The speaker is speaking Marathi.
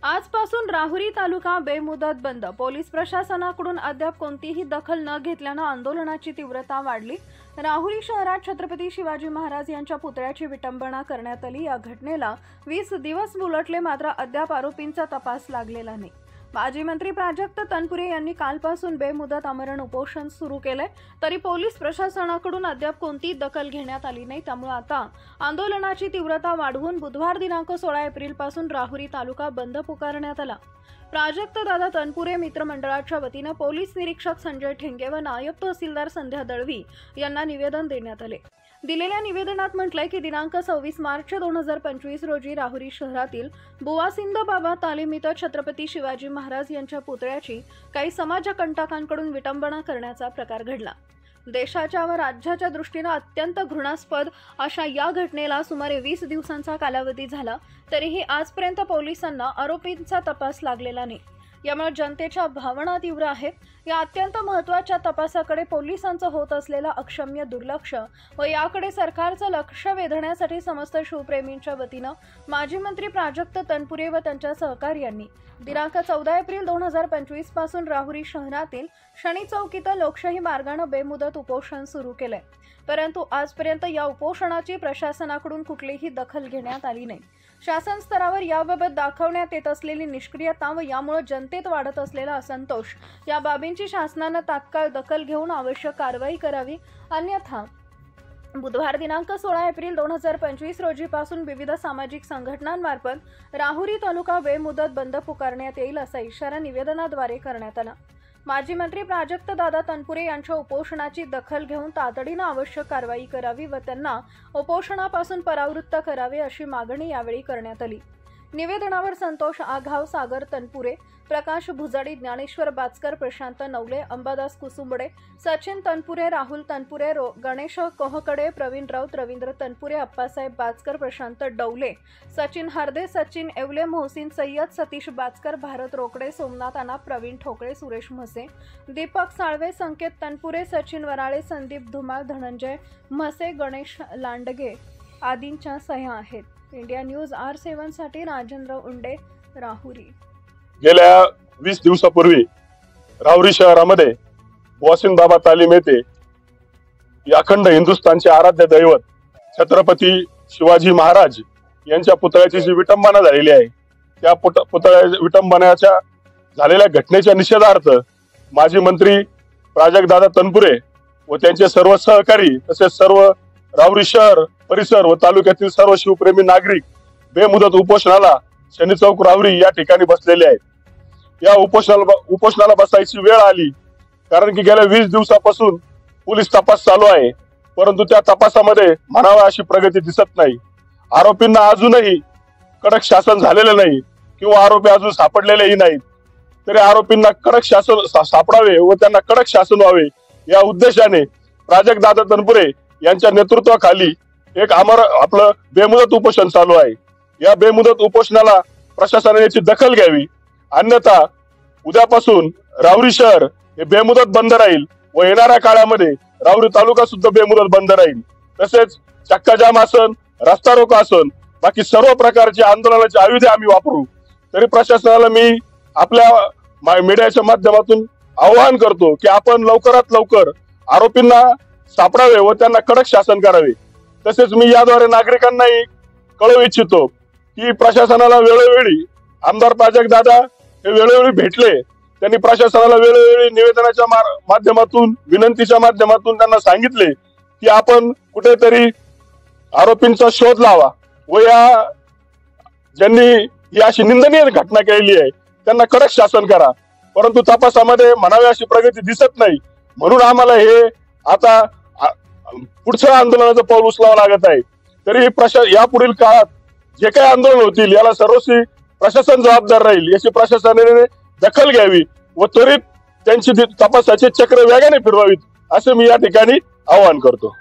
आजपासून राहुरी तालुका बेमुदत बंद। पोलीस प्रशासनाकडून अद्याप कोणतीही दखल न घेतल्याने आंदोलनाची तीव्रता वाढली। राहुरी शहरात छत्रपती शिवाजी महाराज यांच्या पुतळ्याची विटंबना करण्यात आली। या घटनेला 20 दिवस उलटले, मात्र अद्याप आरोपींचा तपास लागलेला नाही। माजी मंत्री प्राजक्त तनपुरे यांनी कालपासून बेमुदत आमरण उपोषण सुरू केले, तरी पोलीस प्रशासनाकडून अद्याप कोणतीही दखल घेण्यात आली नाही। त्यामुळे आता आंदोलनाची तीव्रता वाढवून बुधवार दिनांक 16 एप्रिल पासून राहुरी तालुका बंद पुकारण्यात आला। प्राजक्त दादा तनपुरे मित्रमंडळाच्या वतीने पोलीस निरीक्षक संजय ठेंगे व नायब तहसीलदार संध्या दळवी यांना निवेदन देण्यात आले। दिलेल्या निवेदनात म्हटलंय की दिनांक 26 मार्च 2025 रोजी राहुरी शहरातील बुवासिंद बाबा तालीम इथं छत्रपती शिवाजी महाराज यांच्या पुतळ्याची काही समाजकंटकांकडून विटंबना करण्याचा प्रकार घडला। देशाच्या व राज्याच्या दृष्टीने अत्यंत घृणास्पद अशा या घटनेला सुमारे 20 दिवसांचा कालावधी झाला, तरीही आजपर्यंत पोलिसांना आरोपींचा तपास लागलेला नाही। यामुळे जनतेच्या भावना तीव्र आहेत। या अत्यंत महत्त्वाच्या तपासाकडे पोलिसांचं होत असलेलं अक्षम्य दुर्लक्ष व याकडे सरकारचं लक्ष वेधण्यासाठी समस्त शिवप्रेमींच्या वतीनं माजी मंत्री प्राजक्त तनपुरे व त्यांच्या सहकार्यांनी दिनांक 14 एप्रिल 2025 पासून राहुरी शहरातील शनी चौक इथं लोकशाही मार्गाने बेमुदत उपोषण सुरू केले, परंतु आजपर्यंत या उपोषणाची प्रशासनाकडून कुठलीही दखल घेण्यात आली नाही। शासन स्तरावर याबाबत दाखवण्यात येत असलेली निष्क्रियता व यामुळे जनतेत वाढत असलेला असंतोष या बाबींची शासनाने तात्काळ दखल घेऊन आवश्यक कारवाई करावी, अन्यथा बुधवार दिनांक 16 एप्रिल 2025 रोजी पासून विविध सामाजिक संघटनांमार्फत राहुरी तालुका बेमुदत बंद पुकारण्यात येईल असा इशारा निवेदनाद्वारे करण्यात आला। माजी मंत्री प्राजक्त दादा तनपुरे यांच्या उपोषणाची दखल घेऊन तातडीने आवश्यक कारवाई करावी व त्यांना उपोषणापासून परावृत्त करावे अशी मागणी यावेळी करण्यात आली। निवेदनावर संतोष आघाव, सागर तनपुरे, प्रकाश भुजाडी, ज्ञानेश्वर बाचकर, प्रशांत नवले, अंबादास कुसुंबडे, सचिन तनपुरे, राहुल तनपुरे, गणेश कोहकडे, प्रवीण राऊत, रवींद्र तनपुरे, अप्पासाहेब बाचकर, प्रशांत डवले, सचिन हार्दे, सचिन एवले, मोहसिन सय्यद, सतीश बाचकर, भारत रोकडे, सोमनाथ अना, प्रवीण ठोकळे, सुरेश म्हसे, दीपक साळवे, संकेत तनपुरे, सचिन वराळे, संदीप धुमाळ, धनंजय म्हसे, गणेश लांडगे आदींच्या सह्या आहेत। इंडिया न्यूज R7 साठी राजेंद्र उंडे, राहुरी। गेल्या 20 दिवसापूर्वी राहुरी शहरामध्ये बुवासिंद बाबा तालीम येथे अखंड हिंदुस्थानचे आराध्य दैवत छत्रपती शिवाजी महाराज यांच्या पुतळ्याची जी विटंबना झालेली आहे, त्या पुतळ्या विटंबनाच्या झालेल्या घटनेच्या निषेधार्थ माजी मंत्री प्राजक्त दादा तनपुरे व त्यांचे सर्व सहकारी तसेच सर्व राहुरी शहर परिसर व तालुक्यातील सर्व शिवप्रेमी नागरिक बेमुदत उपोषणाला शनी चौक राहुरी या ठिकाणी बसलेले आहेत। या उपोषणाला बसायची वेळ आली, कारण की गेल्या 20 दिवसापासून पोलीस तपास चालू आहे, परंतु त्या तपासामध्ये म्हणावा अशी प्रगती दिसत नाही। आरोपींना अजूनही कडक शासन झालेले नाही किंवा आरोपी अजून सापडलेलेही नाहीत, तरी आरोपींना कडक शासन सापडावे व त्यांना कडक शासन व्हावे या उद्देशाने प्राजक्त दादा तनपुरे यांच्या नेतृत्वाखाली एक आपलं बेमुदत उपोषण चालू आहे। या बेमुदत उपोषणाला प्रशासनाने याची दखल घ्यावी, अन्यथा उद्यापासून राहुरी शहर हे बेमुदत बंद राहील व येणाऱ्या काळामध्ये राहुरी तालुका सुद्धा बेमुदत बंद राहील। तसेच चक्काजाम आसन, रस्ता रोको आसन, बाकी सर्व प्रकारचे आंदोलनाचे आयुध आम्ही वापरू। तरी प्रशासनाला मी आपल्या मीडियाच्या माध्यमातून आवाहन करतो की आपण लवकरात लवकर आरोपींना सापडावे व त्यांना कडक शासन करावे। तसेच मी याद्वारे नागरिकांनाही कळवू इच्छितो की प्रशासनाला वेळोवेळी आमदार प्राजक्त दादा हे वेळोवेळी भेटले, त्यांनी प्रशासनाला वेळोवेळी निवेदनाच्या माध्यमातून विनंतीच्या माध्यमातून त्यांना सांगितले की आपण कुठेतरी आरोपींचा शोध लावा व या ज्यांनी ही अशी निंदनीय घटना केलेली आहे त्यांना कडक शासन करा, परंतु तपासामध्ये म्हणावी अशी प्रगती दिसत नाही। म्हणून आम्हाला हे आता पुढच्या आंदोलनाचं पाऊल उचलावं लागत आहे। तरी या पुढील काळात जे काही आंदोलन होतील याला सर्वस्वी प्रशासन जबाबदार राहील, याची प्रशासनाने दखल घ्यावी व त्वरित त्यांची तपासाचे चक्र वेगाने फिरवावीत असे मी या ठिकाणी आवाहन करतो।